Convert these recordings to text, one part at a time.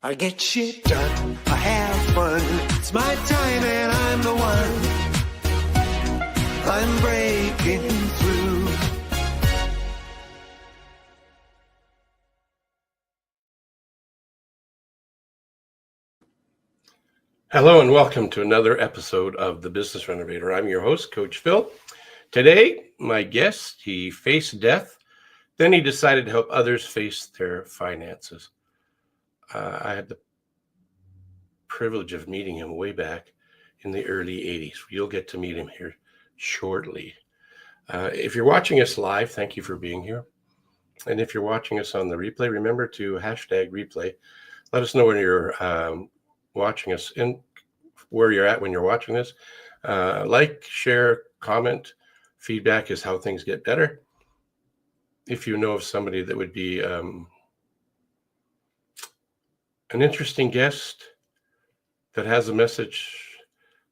I get shit done, I have fun. It's my time and I'm the one. I'm breaking through. Hello and welcome to another episode of the Business Renovator. I'm your host, Coach Phil. Today, my guest, he faced death, then he decided to help others face their finances. I had the privilege of meeting him way back in the early 80s. You'll get to meet him here shortly. If you're watching us live, thank you for being here. And if you're watching us on the replay, remember to hashtag replay. Let us know when you're watching us and where you're at when you're watching this. Like, share, comment. Feedback is how things get better. If you know of somebody that would be an interesting guest that has a message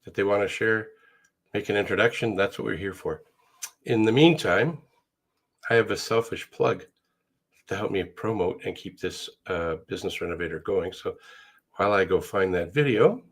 that they want to share, make an introduction. That's what we're here for. In the meantime, I have a selfish plug to help me promote and keep this Business Renovator going. So while I go find that video,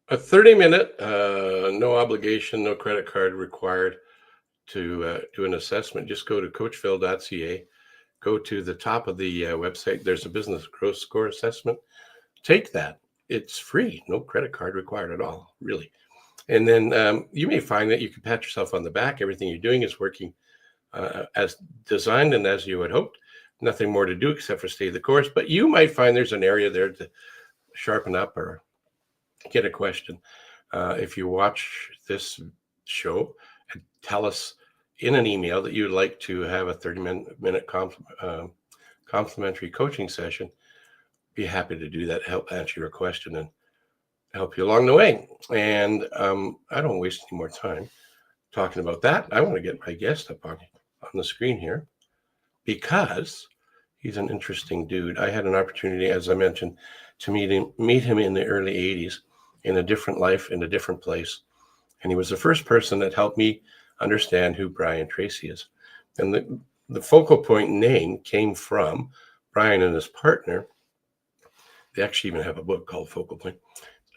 a 30-minute, no obligation, no credit card required to do an assessment. Just go to coachphil.ca, go to the top of the website. There's a business growth score assessment. Take that. It's free, no credit card required at all, really. And then you may find that you can pat yourself on the back. Everything you're doing is working as designed and as you had hoped. Nothing more to do except for stay the course. But you might find there's an area there to sharpen up or get a question. If you watch this show, and tell us in an email that you would like to have a 30-minute complimentary coaching session. Be happy to do that, help answer your question and help you along the way. And I don't waste any more time talking about that. I want to get my guest up on the screen here because he's an interesting dude. I had an opportunity, as I mentioned, to meet him in the early 80s in a different life, in a different place. And he was the first person that helped me understand who Brian Tracy is. And the focal point name came from Brian and his partner. They actually even have a book called Focal Point.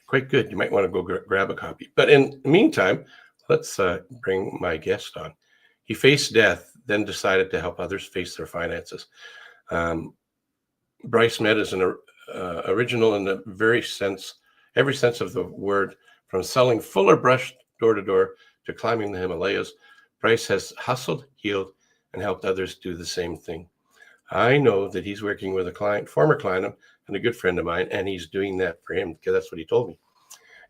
Quite good. You might want to go grab a copy. But in the meantime, let's bring my guest on. He faced death, then decided to help others face their finances. Bryce Medd is an original in the every sense of the word, from selling Fuller brush door to door to climbing the Himalayas. Bryce has hustled, healed, and helped others do the same thing. I know that he's working with a former client, and a good friend of mine, and he's doing that for him because that's what he told me.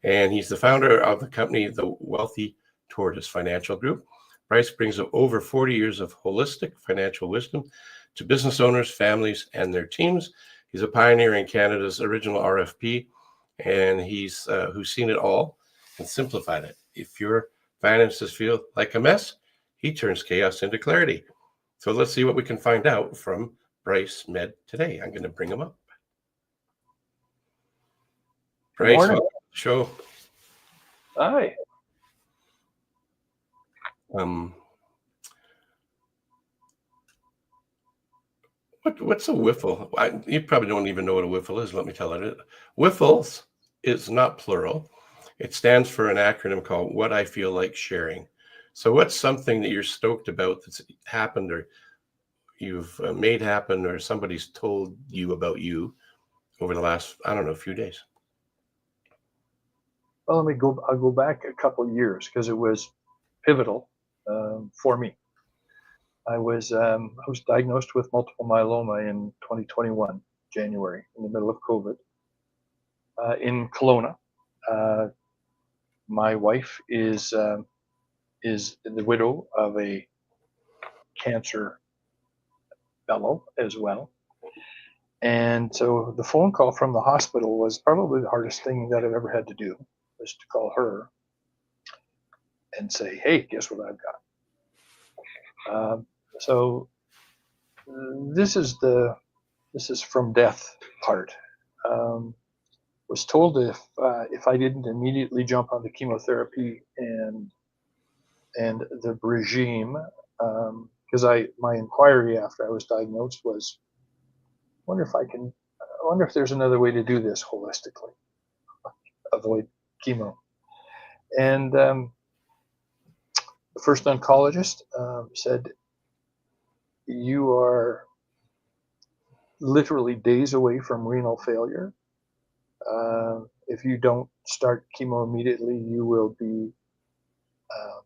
And he's the founder of the company, the Wealthy Tortoise Financial Group. Bryce brings over 40 years of holistic financial wisdom to business owners, families, and their teams. He's a pioneer in Canada's original RFP, and he's who's seen it all and simplified it. If your finances feel like a mess, he turns chaos into clarity. So let's see what we can find out from Bryce Medd today. I'm going to bring him up. Bryce, welcome to the show. Hi. What's a wiffle? You probably don't even know what a wiffle is. Let me tell it. Wiffles is not plural. It stands for an acronym called What I Feel Like Sharing. So what's something that you're stoked about that's happened or you've made happen or somebody's told you about you over the last, few days? Well, I'll go back a couple of years because it was pivotal for me. I was diagnosed with multiple myeloma in 2021, January, in the middle of COVID, in Kelowna. Uh, my wife is the widow of a cancer fellow as well. And so the phone call from the hospital was probably the hardest thing that I've ever had to do, was to call her and say, "Hey, guess what I've got?" So this is from death part. Was told if I didn't immediately jump on the chemotherapy and the regime, because my inquiry after I was diagnosed was, I wonder if there's another way to do this holistically, avoid chemo. And the first oncologist said, "You are literally days away from renal failure. If you don't start chemo immediately, uh,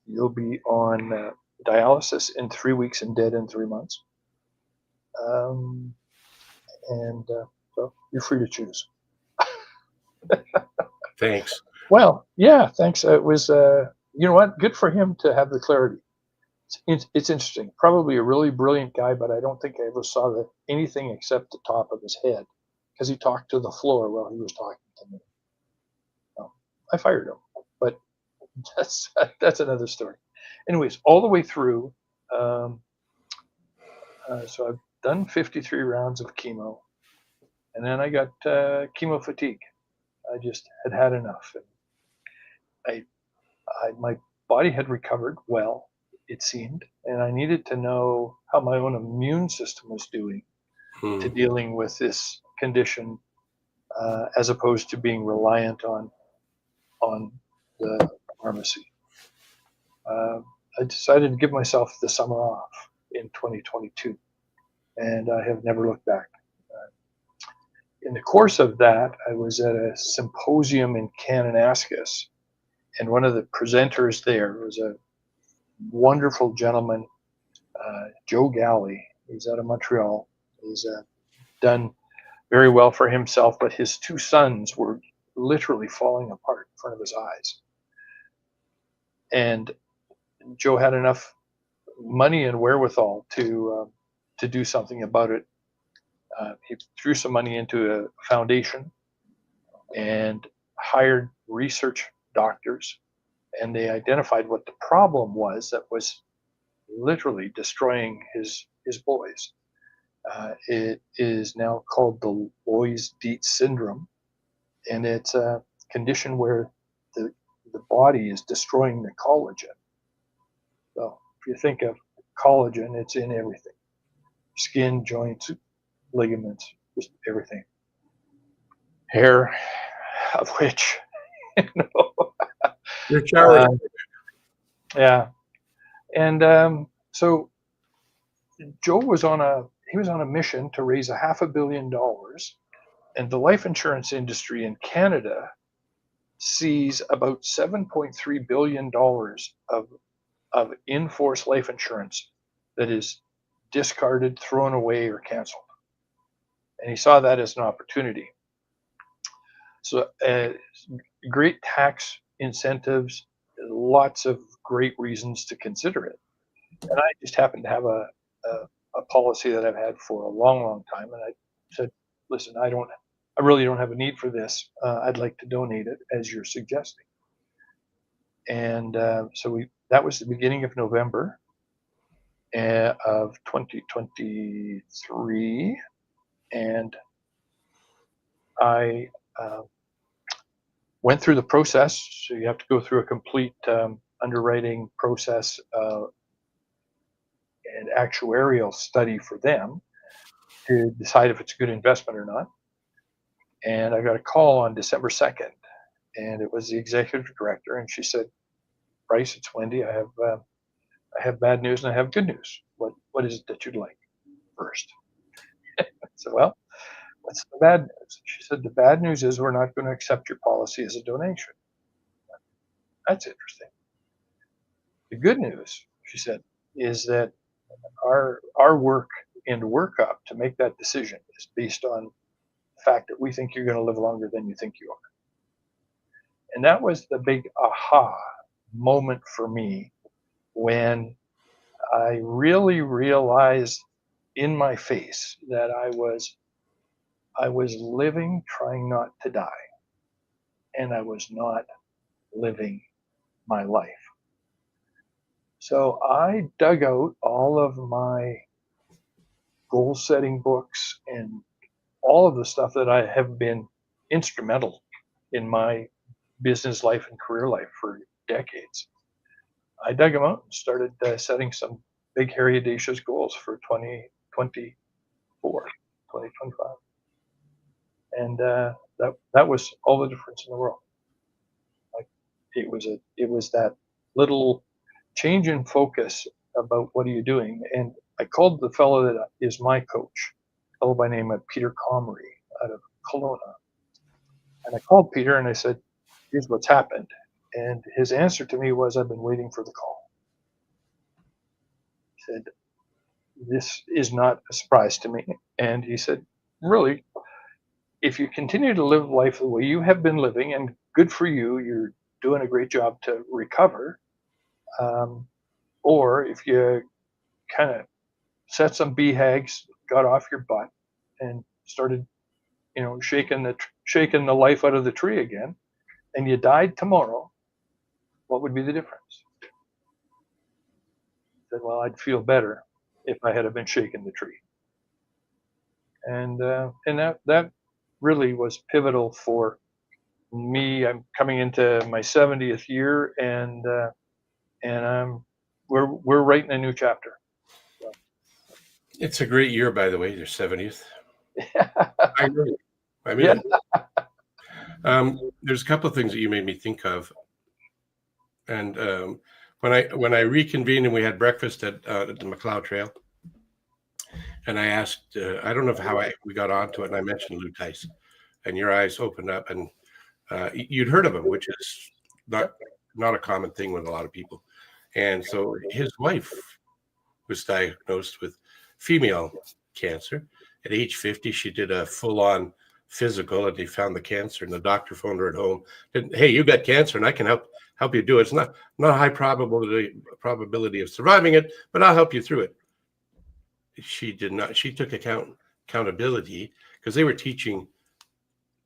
you'll be on dialysis in 3 weeks and dead in 3 months. Um, and so you're free to choose." Thanks. Well, yeah, thanks. It was, you know what? Good for him to have the clarity. It's interesting. Probably a really brilliant guy, but I don't think I ever saw anything except the top of his head, because he talked to the floor while he was talking to me. I fired him, but that's another story. Anyways, all the way through, so I've done 53 rounds of chemo, and then I got chemo fatigue. I just had enough. And my body had recovered well, it seemed, and I needed to know how my own immune system was doing to dealing with this condition, as opposed to being reliant on the pharmacy. I decided to give myself the summer off in 2022, and I have never looked back. In the course of that, I was at a symposium in Kananaskis, and one of the presenters there was a wonderful gentleman, Joe Galley. He's out of Montreal. He's done very well for himself, but his two sons were literally falling apart in front of his eyes. And Joe had enough money and wherewithal to do something about it. He threw some money into a foundation and hired research doctors, and they identified what the problem was that was literally destroying his boys. It is now called the Loeys-Dietz syndrome, and it's a condition where the body is destroying the collagen. So if you think of collagen, it's in everything: skin, joints, ligaments, just everything. Hair, of which, you know, Your shower. yeah. And so Joe was on a mission to raise $500 million, and the life insurance industry in Canada sees about $7.3 billion of in-force life insurance that is discarded, thrown away, or canceled. And he saw that as an opportunity. So great tax incentives, lots of great reasons to consider it. And I just happened to have a policy that I've had for a long, long time. And I said, "Listen, I really don't have a need for this. I'd like to donate it, as you're suggesting." And so that was the beginning of November of 2023. And I went through the process. So you have to go through a complete underwriting process and actuarial study for them to decide if it's a good investment or not. And I got a call on December 2nd, and it was the executive director, and she said, "Bryce, it's Wendy. I have bad news and I have good news. What is it that you'd like first?" I said, "Well, what's the bad news?" She said, "The bad news is we're not going to accept your policy as a donation." "That's interesting." "The good news," she said, "is we're going to accept your policy as a donation." "That's interesting." "The good news," she said, "is we're not going to accept your policy as a donation." "That's interesting." "The good news," she said, "is we're not going to accept your policy as a donation." "That's interesting." "The good news," she said, is that our work and workup to make that decision is based on the fact that we think you're going to live longer than you think you are. And that was the big aha moment for me when I really realized in my face that I was living trying not to die, and I was not living my life. So I dug out all of my goal setting books and all of the stuff that I have been instrumental in my business life and career life for decades. I dug them out and started setting some big, hairy, audacious goals for 2024, 2025. And that was all the difference in the world. Like it was that little change in focus about what are you doing. And I called the fellow that is my coach, a fellow by name of Peter Comrie out of Kelowna. And I called Peter and I said, here's what's happened. And his answer to me was, I've been waiting for the call. He said, this is not a surprise to me. And he said, really, if you continue to live life the way you have been living, and good for you, you're doing a great job to recover. Or if you kind of set some BHAGs, got off your butt, and started, shaking the life out of the tree again, and you died tomorrow, what would be the difference? I said, well, I'd feel better if I had been shaking the tree. And that really was pivotal for me. I'm coming into my 70th year, and we're writing a new chapter. So. It's a great year, by the way, your 70th. I know. I mean, there's a couple of things that you made me think of. And when I reconvened and we had breakfast at the McLeod Trail, and I asked, I don't know how we got onto it, and I mentioned Lou Tice, and your eyes opened up, and you'd heard of him, which is not a common thing with a lot of people. And so his wife was diagnosed with female cancer. At age 50, she did a full-on physical, and they found the cancer, and the doctor phoned her at home. Hey, you got cancer, and I can help you do it. It's not a high probability of surviving it, but I'll help you through it. She did not. She took accountability because they were teaching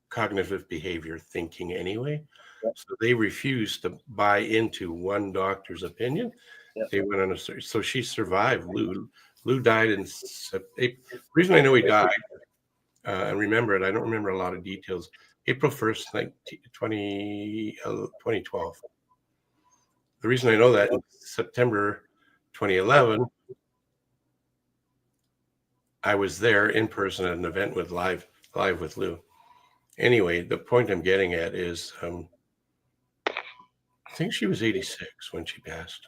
cognitive behavior thinking anyway. Yep. So they refused to buy into one doctor's opinion. Yep. They went on a search. So she survived. Lou died in April. The reason I know he died, and remember it, I don't remember a lot of details. April 1st, 2012. The reason I know that in September 2011, I was there in person at an event with live with Lou. Anyway, the point I'm getting at is, I think she was 86 when she passed.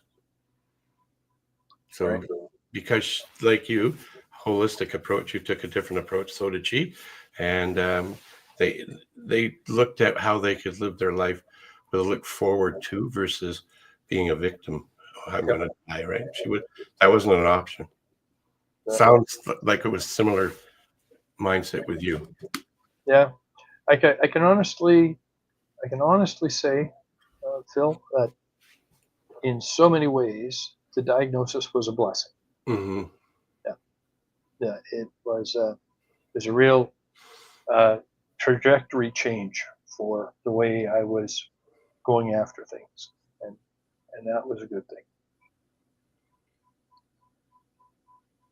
So, right. Because like you, holistic approach, you took a different approach. So did she, and they looked at how they could live their life with a look forward to versus being a victim. Oh, I'm going to die, right? That wasn't an option. Sounds like it was similar mindset with you. Yeah, I can honestly say, Phil, that in so many ways the diagnosis was a blessing. Mm-hmm. Yeah, it was a real trajectory change for the way I was going after things, and that was a good thing.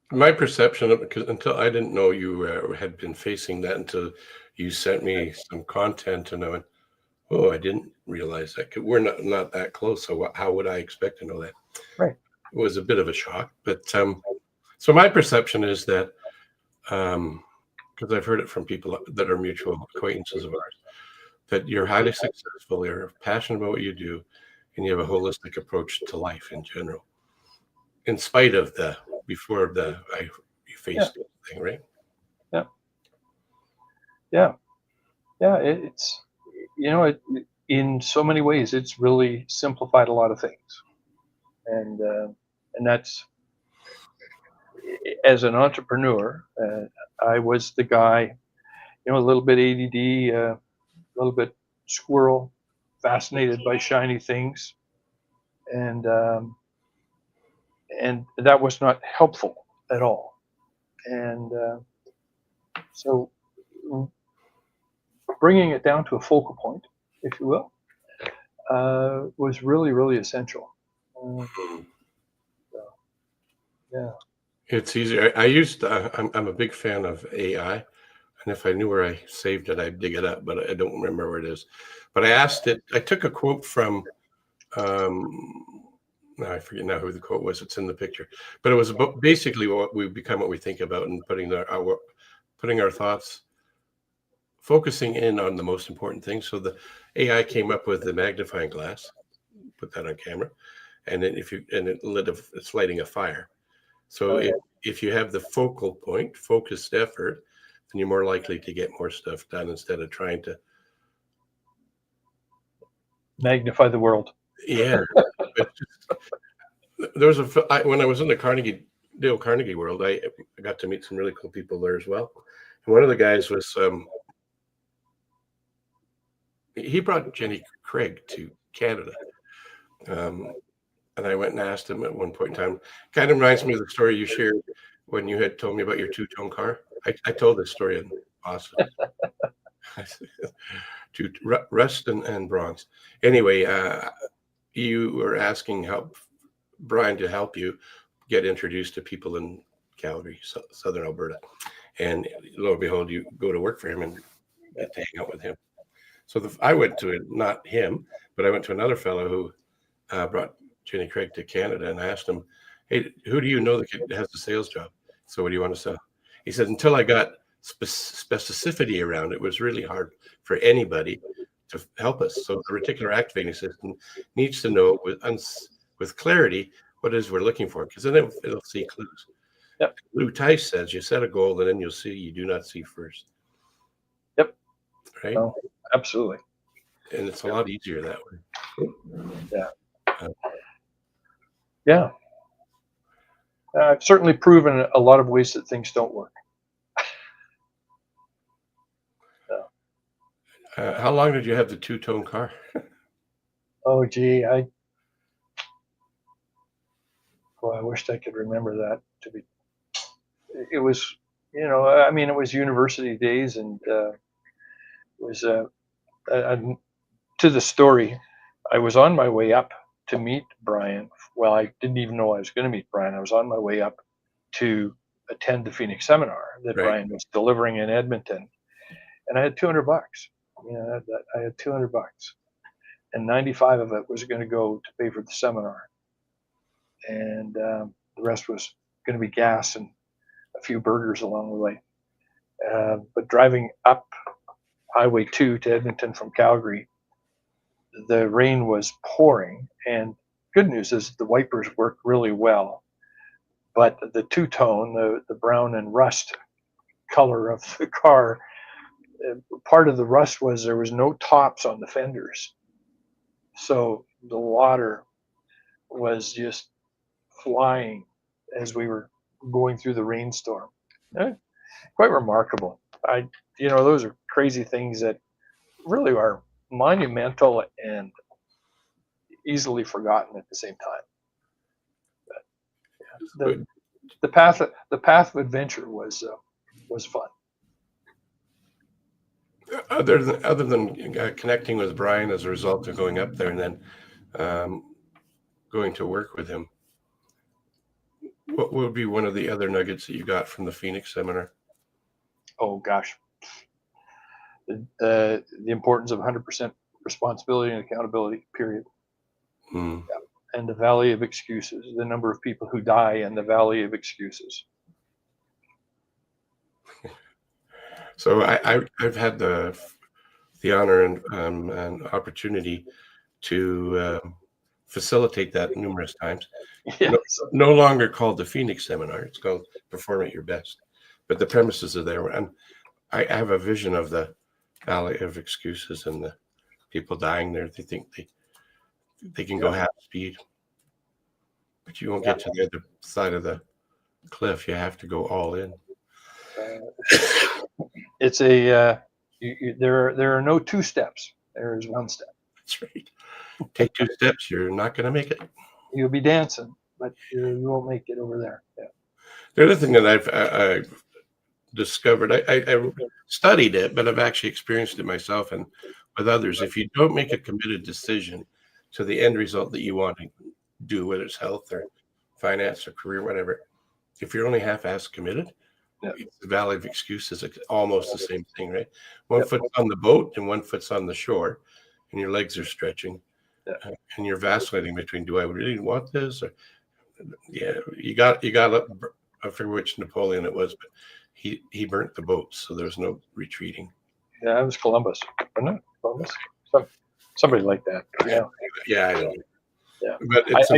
My perception of it, because until I didn't know you had been facing that until you sent me some content, and I went, "Oh, I didn't realize that. We're not that close. So how would I expect to know that?" Right. It was a bit of a shock, but so my perception is that because I've heard it from people that are mutual acquaintances of ours, that you're highly successful, you're passionate about what you do, and you have a holistic approach to life in general, in spite of you faced thing, right? Yeah. It's in so many ways, it's really simplified a lot of things, and as an entrepreneur, I was the guy, a little bit ADD, a little bit squirrel, fascinated by shiny things, and that was not helpful at all. And so, bringing it down to a focal point, if you will, was really, really essential. So, yeah. It's easier. I'm a big fan of AI, and if I knew where I saved it, I'd dig it up, but I don't remember where it is. But I took a quote from, I forget now who the quote was. It's in the picture, but it was about basically what we become, what we think about, and putting our thoughts, focusing in on the most important things. So the AI came up with the magnifying glass, put that on camera, and then it's lighting a fire. So if you have the focal point, focused effort, then you're more likely to get more stuff done instead of trying to Magnify the world. Yeah. When I was in the Dale Carnegie world, I got to meet some really cool people there as well. And one of the guys was he brought Jenny Craig to Canada. And I went and asked him at one point in time. Kind of reminds me of the story you shared when you had told me about your two-tone car. I told this story in Boston. To rust and bronze. Anyway, you were asking Brian to help you get introduced to people in Calgary, Southern Alberta. And lo and behold, you go to work for him and get to hang out with him. So I went to not him, but I went to another fellow who brought Jenny Craig to Canada, and I asked him, "Hey, who do you know that has a sales job? So what do you want to sell?" He said, "Until I got specificity around it, was really hard for anybody to help us. So the reticular activating system needs to know with clarity what it is we're looking for, because then it'll see clues." Yep. Lou Tice says you set a goal and then you'll see you do not see first. Yep. Right. Oh, absolutely. And it's a lot easier that way. Yeah. Yeah. I've certainly proven a lot of ways that things don't work. How long did you have the two-tone car? Oh, gee, I wished I could remember that. It was, it was university days, and it was to the story. I was on my way up to meet Brian. Well, I didn't even know I was going to meet Brian. I was on my way up to attend the Phoenix seminar that Brian was delivering in Edmonton, and I had $200. I had $200, and 95 of it was going to go to pay for the seminar, and the rest was going to be gas and a few burgers along the way. But driving up Highway 2 to Edmonton from Calgary, the rain was pouring, and good news is the wipers worked really well, but the two-tone, the brown and rust color of the car, part of the rust was there was no tops on the fenders, so the water was just flying as we were going through the rainstorm. Quite remarkable. Those are crazy things that really are monumental and easily forgotten at the same time. But, the path of adventure was fun. Other than connecting with Brian as a result of going up there and then going to work with him, what would be one of the other nuggets that you got from the Phoenix seminar? Oh gosh, the importance of 100% responsibility and accountability. Period. Yeah. And the valley of excuses. The number of people who die in the valley of excuses. So I've had the honor and opportunity to facilitate that numerous times. Yes. No longer called the Phoenix seminar; it's called Perform at Your Best. But the premises are there, and I have a vision of the valley of excuses and the people dying there. They think they can go half speed, but you won't get to the other side of the Cliff, you have to go all in. It's a there are no two steps. There is one step. That's right. Take 2 steps, you're not going to make it. You'll be dancing, but you won't make it over there. Yeah. The other thing that I've discovered, I studied it, but I've actually experienced it myself and with others. If you don't make a committed decision to the end result that you want to do, whether it's health or finance or career, whatever, if you're only half-assed committed, Yeah. it's the valley of excuses. It's almost the same thing, right? One foot's on the boat and one foot's on the shore, and your legs are stretching, and you're vacillating between, do I really want this? Or you got. I forget which Napoleon it was, but he burnt the boat, so there's no retreating. Yeah, it was Columbus, wasn't it? Columbus, somebody like that. Yeah, I know. Yeah, But it's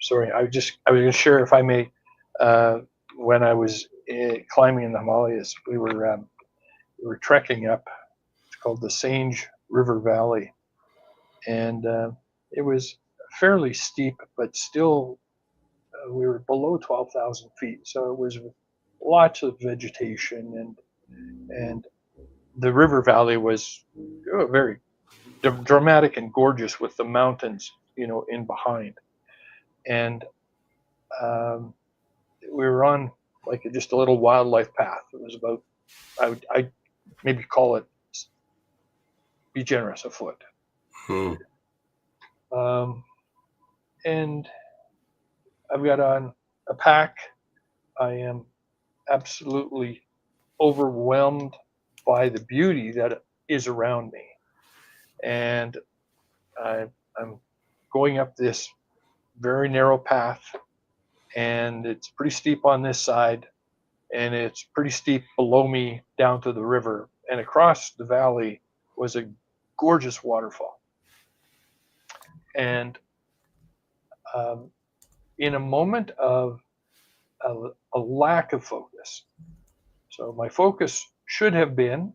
sorry, I was going to share, if I may. When I was climbing in the Himalayas, we were trekking up. It's called the Sange River Valley, and it was fairly steep, but still we were below 12,000 feet, so it was lots of vegetation, and the river valley was very dramatic and gorgeous with the mountains, in behind, and we were on like just a little wildlife path. It was about, I maybe call it, be generous, a foot. And I've got on a pack. I am absolutely overwhelmed by the beauty that is around me. And I'm going up this very narrow path, and it's pretty steep on this side, and it's pretty steep below me down to the river. And across the valley was a gorgeous waterfall. And in a moment of a lack of focus, so my focus should have been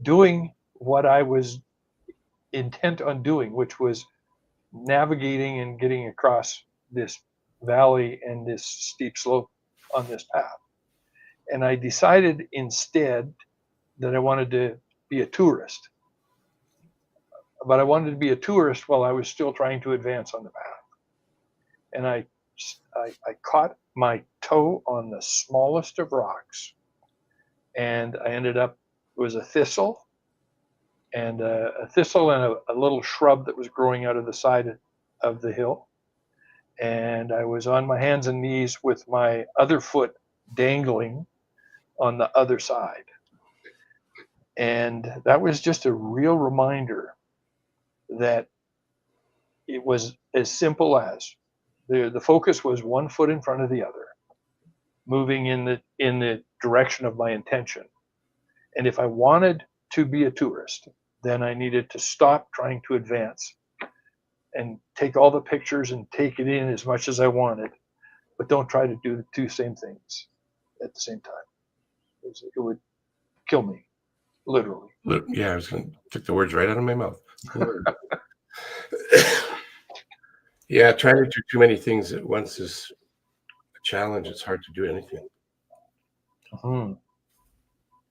doing what I was intent on doing, which was navigating and getting across this valley and this steep slope on this path. And I decided instead that I wanted to be a tourist. But I wanted to be a tourist while I was still trying to advance on the path. And I caught my toe on the smallest of rocks, and I ended up, it was a thistle, and a little shrub that was growing out of the side of the hill. And I was on my hands and knees with my other foot dangling on the other side. And that was just a real reminder that it was as simple as the focus was one foot in front of the other, moving in the direction of my intention. And if I wanted to be a tourist, then I needed to stop trying to advance and take all the pictures and take it in as much as I wanted, but don't try to do the two same things at the same time. It would kill me, literally. Yeah, I was going to take the words right out of my mouth. Yeah, trying to do too many things at once is a challenge. It's hard to do anything.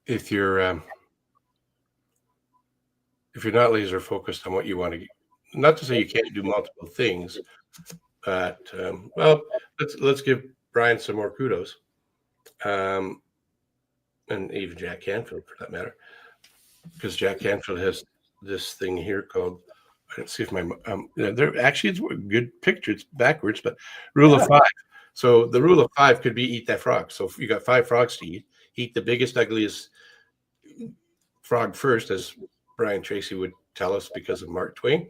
If you're not laser focused on what you want to, not to say you can't do multiple things, but well, let's give Brian some more kudos, and even Jack Canfield for that matter, because Jack Canfield has this thing here called, let's see if my there actually it's a good picture. It's backwards, but rule of 5. So the rule of 5 could be eat that frog. So if you got 5 frogs to eat the biggest, ugliest frog first, as Brian Tracy would tell us because of Mark Twain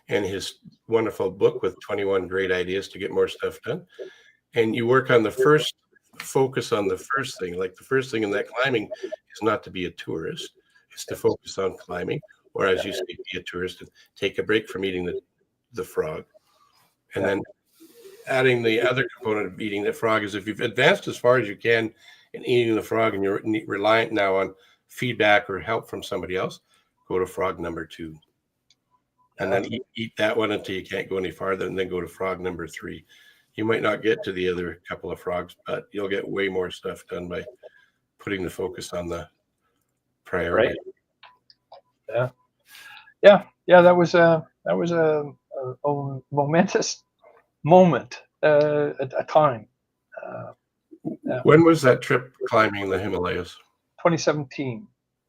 and his wonderful book with 21 great ideas to get more stuff done. And you work on the first, focus on the first thing. Like the first thing in that climbing is not to be a tourist. It's to focus on climbing. Or as you say, be a tourist and take a break from eating the frog. And then adding the other component of eating the frog is if you've advanced as far as you can in eating the frog and you're reliant now on feedback or help from somebody else, go to frog number 2. And then eat that one until you can't go any farther, and then go to frog number 3. you might not get to the other couple of frogs, but you'll get way more stuff done by putting the focus on the priority. Right. Yeah. That was a momentous moment, a time. When was that trip climbing the Himalayas? 2017.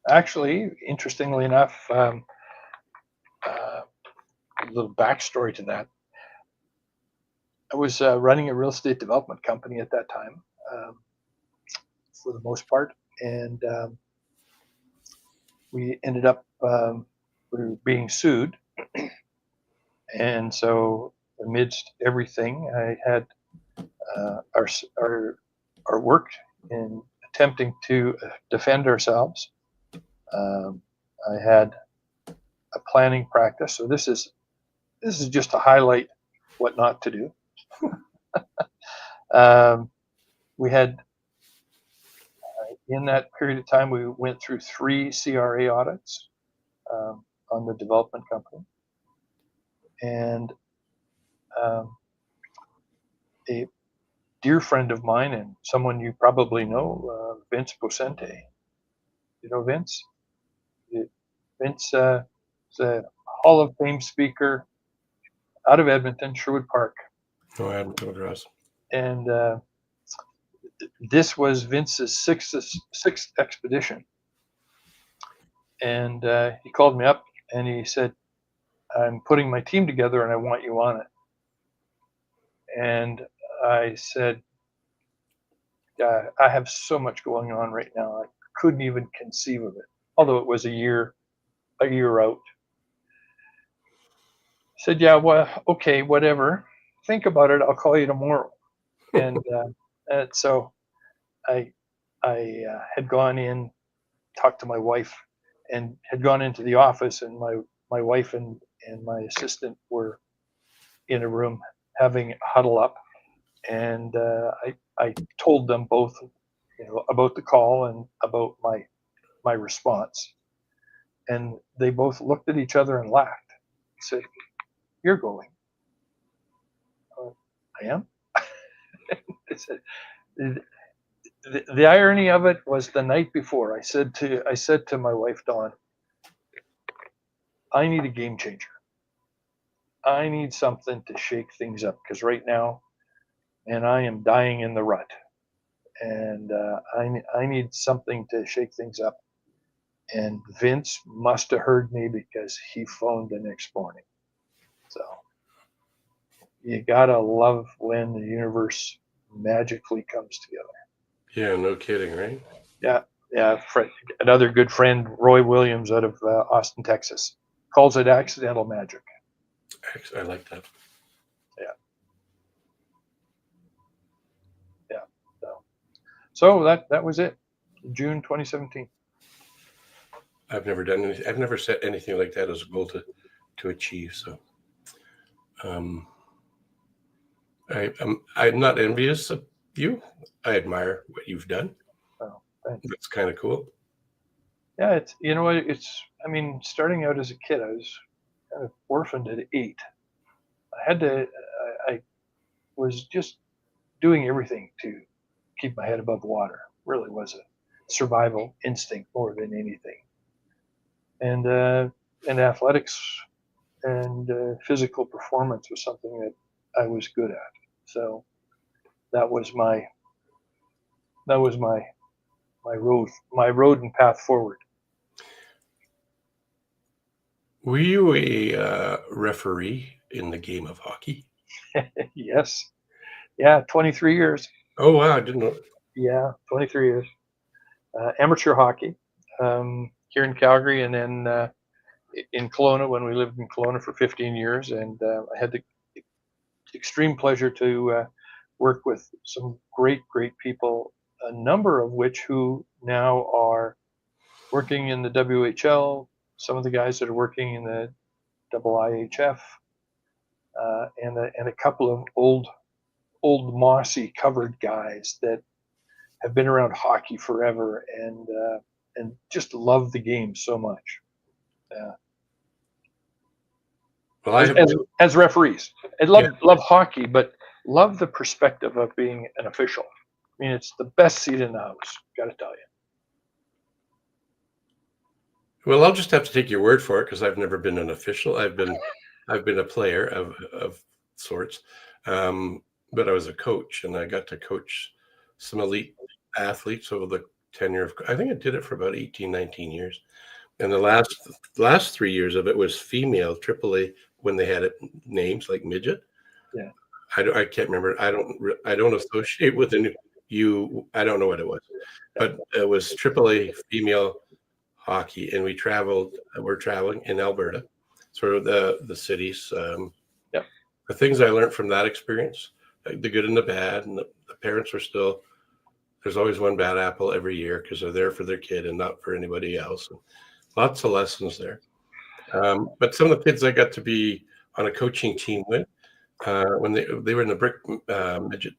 Actually, interestingly enough, a little backstory to that. I was running a real estate development company at that time, for the most part, and we ended up we were being sued, and so amidst everything, I had our work in attempting to defend ourselves. I had a planning practice, so this is just to highlight what not to do. We had in that period of time, we went through 3 CRA audits on the development company, and a dear friend of mine and someone you probably know, Vince Bocente. You know Vince? Vince is a Hall of Fame speaker out of Edmonton, Sherwood Park. No, I haven't come across. And this was Vince's sixth expedition. And he called me up and he said, I'm putting my team together and I want you on it. And I said, I have so much going on right now. I couldn't even conceive of it, although it was a year out. I said, yeah, well, okay, whatever. Think about it. I'll call you tomorrow. And so I had gone in, talked to my wife, and had gone into the office, and my wife and my assistant were in a room having a huddle up, and I told them both, about the call and about my response, and they both looked at each other and laughed. Said, "You're going." I am. They said, the irony of it was the night before I said to my wife Dawn, I need a game changer. I need something to shake things up, because right now, and I am dying in the rut, and I need something to shake things up. And Vince must have heard me, because he phoned the next morning. So you gotta love when the universe magically comes together. Yeah, no kidding, right? Yeah. Another good friend, Roy Williams, out of Austin, Texas, calls it accidental magic. I like that. Yeah. So that was it. June 2017. I've never done anything. I've never set anything like that as a goal to achieve. So, I'm not envious of you. I admire what you've done. Oh, thanks. That's kind of cool. Yeah, starting out as a kid, I was kind of orphaned at 8. I was just doing everything to keep my head above water. Really was a survival instinct more than anything. And athletics and physical performance was something that I was good at. So that was my road and path forward. Were you a referee in the game of hockey? Yes. Yeah, 23 years. Oh, wow. I didn't know. Yeah, 23 years. Amateur hockey here in Calgary, and then in Kelowna, when we lived in Kelowna for 15 years. And I had the extreme pleasure to work with some great people, a number of which who now are working in the WHL, some of the guys that are working in the IIHF, and a couple of old mossy covered guys that have been around hockey forever and just love the game so much. Well, as referees, I love hockey, but love the perspective of being an official. I mean, it's the best seat in the house. Got to tell you. Well, I'll just have to take your word for it because I've never been an official. I've been a player of sorts, but I was a coach, and I got to coach some elite athletes over the tenure of. I think I did it for about 18, 19 years, and the last 3 years of it was female AAA when they had it names like midget. Yeah. I can't remember. I don't associate with the you. I don't know what it was, but it was AAA female hockey, and we're traveling in Alberta, sort of the cities. Yep. The things I learned from that experience, like the good and the bad, and the parents were still, there's always one bad apple every year because they're there for their kid and not for anybody else. And lots of lessons there. But some of the kids I got to be on a coaching team with, when they were in the brick midget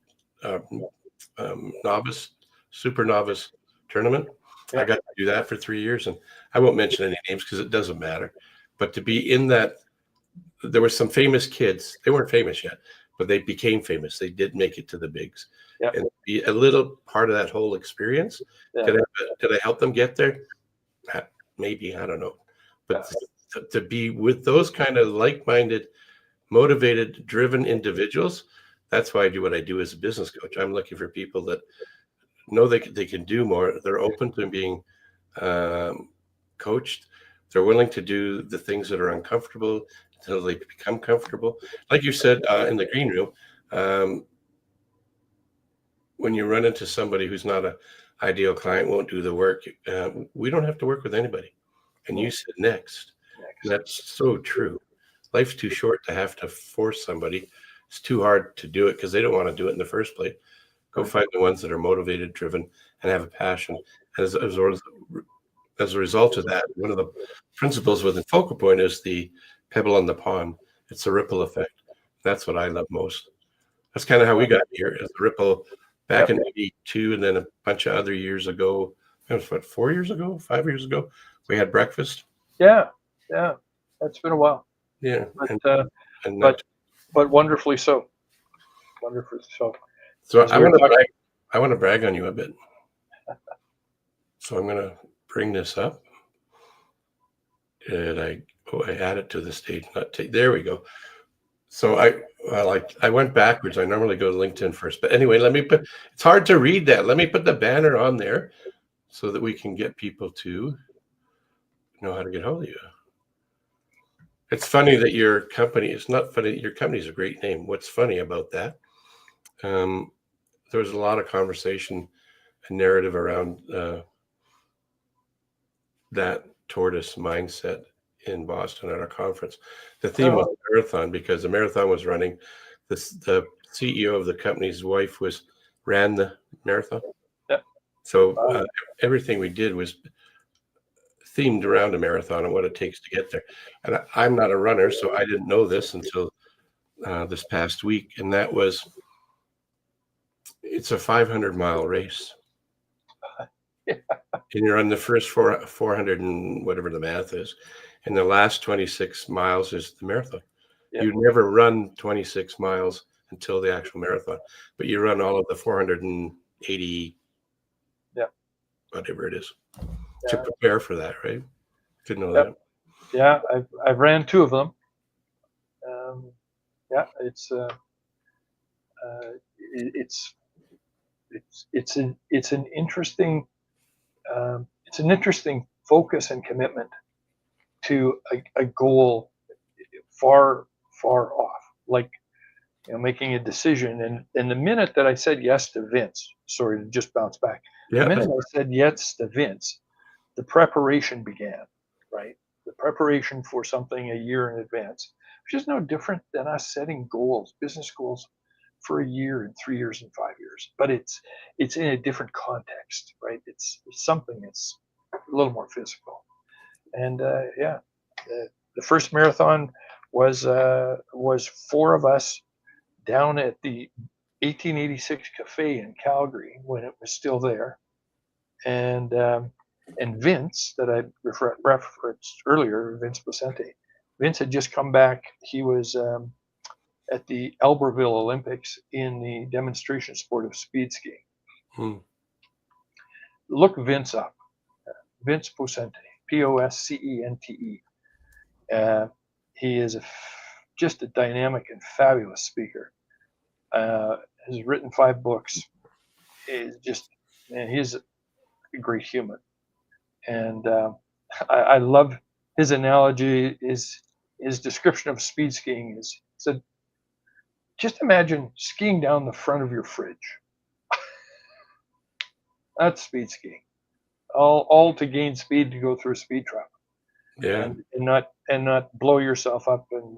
novice, super novice tournament. Yeah. I got to do that for 3 years, and I won't mention any names because it doesn't matter. But to be in that, there were some famous kids. They weren't famous yet, but they became famous. They did make it to the bigs, Yep. and be a little part of that whole experience. Yeah. Did I help them get there? Maybe, I don't know. But to be with those kind of like-minded, motivated, driven individuals, that's why I do what I do as a business coach. I'm looking for people that know they can do more. They're open to being coached. They're willing to do the things that are uncomfortable until they become comfortable. Like you said in the green room, when you run into somebody who's not an ideal client, won't do the work, we don't have to work with anybody. And you sit next. That's so true. Life's too short to have to force somebody. It's too hard to do it because they don't want to do it in the first place. Go find the ones that are motivated, driven, and have a passion. And as a result of that, one of the principles within Focal Point is the pebble on the pond. It's a ripple effect. That's what I love most. That's kind of how we got here, is the ripple back in '82, and then a bunch of other years ago. It was what, 4 years ago, 5 years ago, we had breakfast. Yeah. That's been a while. Yeah, but wonderfully so. Wonderfully so. So I want to brag on you a bit. So I'm going to bring this up. And I add it to the stage. There we go. So I went backwards. I normally go to LinkedIn first, but anyway, it's hard to read that. Let me put the banner on there so that we can get people to know how to get hold of you. It's funny that your company is not funny. Your company is a great name. What's funny about that? There was a lot of conversation and narrative around that tortoise mindset in Boston at our conference. The theme was marathon, because the marathon was running. The CEO of the company's wife ran the marathon. Yeah. So everything we did was themed around a marathon and what it takes to get there. And I'm not a runner, so I didn't know this until this past week. And that was, it's a 500-mile race. Yeah. And you're on the first 400 and whatever the math is. And the last 26 miles is the marathon. Yeah. You never run 26 miles until the actual marathon, but you run all of the 480, whatever it is, to prepare for that, right? Didn't know that. Yeah, I've ran 2 of them. It's an interesting focus and commitment to a goal far off, like, making a decision. And the minute that I said yes to Vince, sorry to just bounce back, the minute I said yes to Vince, the preparation began, right? The preparation for something a year in advance, which is no different than us setting goals, business goals, for a year and 3 years and 5 years. But it's in a different context, right? It's something that's a little more physical. And the first marathon was 4 of us down at the 1886 Cafe in Calgary when it was still there, and Vince, that I referenced earlier, Vince Placente. Vince had just come back. He was at the Albertville Olympics in the demonstration sport of speed skiing. Hmm. Look Vince up, Vince Poscente, Poscente. He is just a dynamic and fabulous speaker. Has written 5 books. He's a great human. And I love his analogy. His description of speed skiing is, said, just imagine skiing down the front of your fridge. That's speed skiing. All to gain speed to go through speed trap, Yeah. and not blow yourself up and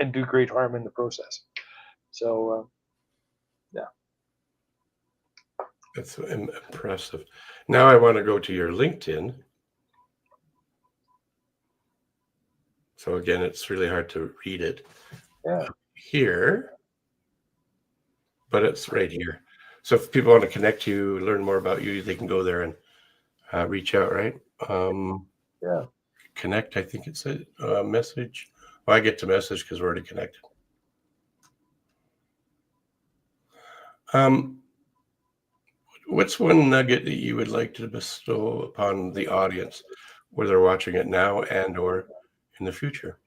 and do great harm in the process. So yeah. That's impressive. Now I want to go to your LinkedIn. So again, it's really hard to read it Yeah. here, but it's right here. So if people want to connect to you, learn more about you, they can go there and reach out, right? Yeah. Connect, I think it's a message. Well, I get to message because we're already connected. What's one nugget that you would like to bestow upon the audience, whether they're watching it now and or in the future?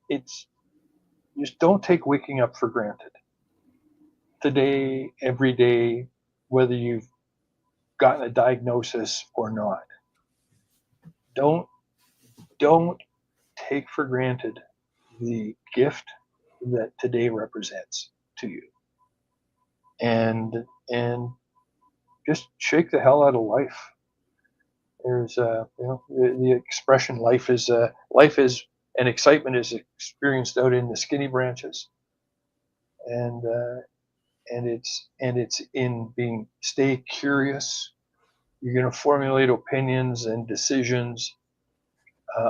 It's just don't take waking up for granted. Today, every day, whether you've gotten a diagnosis or not, don't take for granted the gift that today represents to you, and just shake the hell out of life. There's the expression life is and excitement is experienced out in the skinny branches, and it's in being stay curious. You're going to formulate opinions and decisions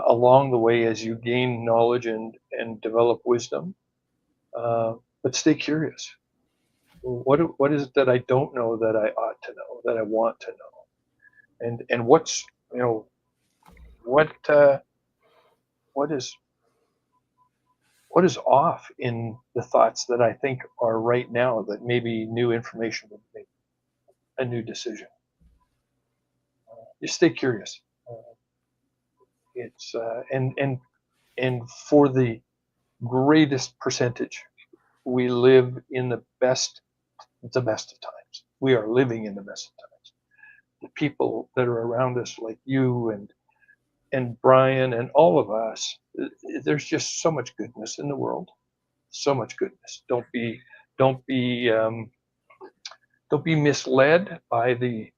along the way as you gain knowledge and develop wisdom. But stay curious. What is it that I don't know that I ought to know, that I want to know, and what's what is off in the thoughts that I think are right now that maybe new information would make a new decision. Just stay curious. It's and for the greatest percentage, we live in the best of times. We are living in the best of times. The people that are around us, like you and Brian and all of us, there's just so much goodness in the world. So much goodness. Don't be misled by the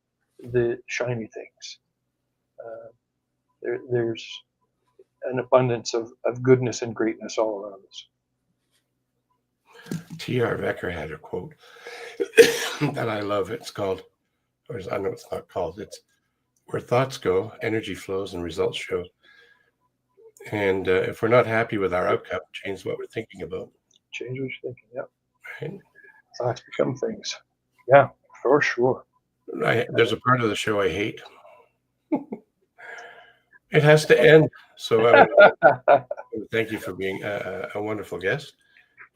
shiny things. There's an abundance of goodness and greatness all around us. T.R. Becker had a quote that I love. It's called, or I know it's not called, it's where thoughts go, energy flows and results show. And if we're not happy with our outcome, change what we're thinking about. Change what you're thinking. Yeah. Right? Thoughts become things. Yeah, for sure. There's a part of the show I hate. It has to end. So I want to thank you for being a wonderful guest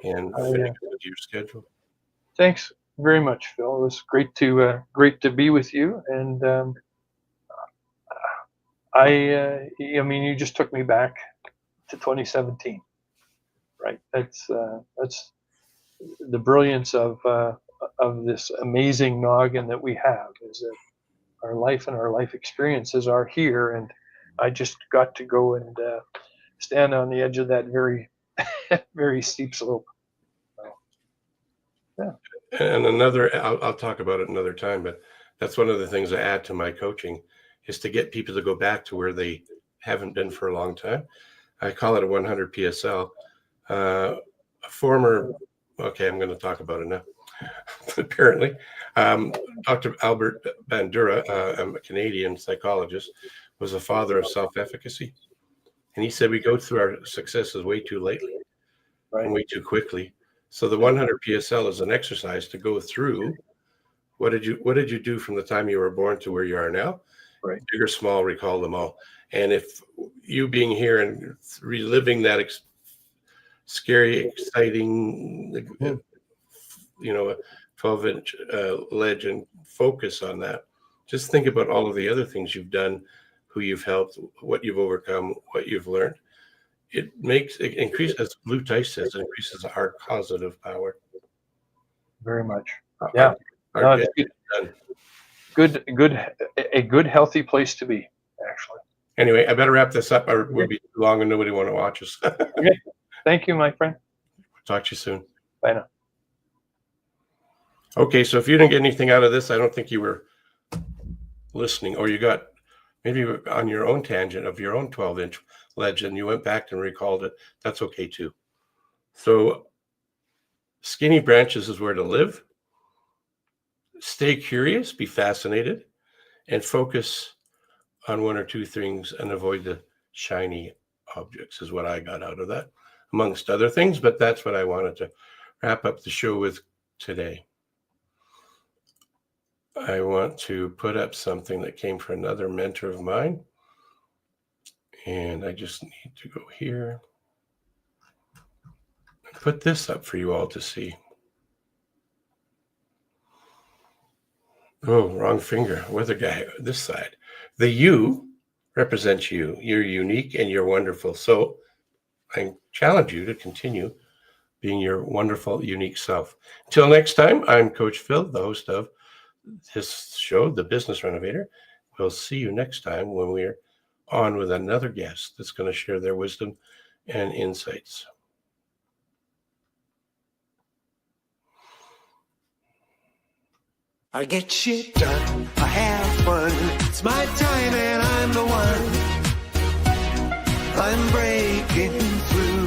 and fitting into your schedule. Thanks very much, Phil. It was great to be with you. And I mean, you just took me back to 2017, right? That's the brilliance of this amazing noggin that we have, is that our life and our life experiences are here, and I just got to go and stand on the edge of that very very steep slope. So, yeah. And I'll talk about it another time, but that's one of the things I add to my coaching is to get people to go back to where they haven't been for a long time. I call it a 100 PSL. A former, okay, I'm going to talk about it now. Apparently, Dr. Albert Bandura, a Canadian psychologist, was a father of self-efficacy. And he said we go through our successes way too lately, right, and way too quickly. So the 100 PSL is an exercise to go through what did you do from the time you were born to where you are now, Right. big or small, recall them all. And if you being here and reliving that scary, exciting, Mhm. 12-inch ledge and focus on that, just think about all of the other things you've done, who you've helped, what you've overcome, what you've learned. It increases, as Blue Tice says, it increases our causative power. Very much. Our- Yeah. our No, get it's done. a good, healthy place to be, actually. Anyway, I better wrap this up, or we'll be too long and nobody want to watch us. Okay. Thank you, my friend. Talk to you soon. Bye now. Okay, so if you didn't get anything out of this, I don't think you were listening, or you got maybe on your own tangent of your own 12-inch ledge and you went back and recalled it. That's okay too. So skinny branches is where to live. Stay curious, be fascinated, and focus on one or two things and avoid the shiny objects is what I got out of that, amongst other things, but that's what I wanted to wrap up the show with today. I want to put up something that came from another mentor of mine, and I just need to go here and put this up for you all to see. Oh, wrong finger. Weather guy, this side. The U represents you. You're unique and you're wonderful. So I challenge you to continue being your wonderful, unique self. Until next time, I'm Coach Phil, the host of this show, The Business Renovator. We'll see you next time when we're on with another guest that's going to share their wisdom and insights. I get shit done, I have fun. It's my time and I'm the one. I'm breaking through.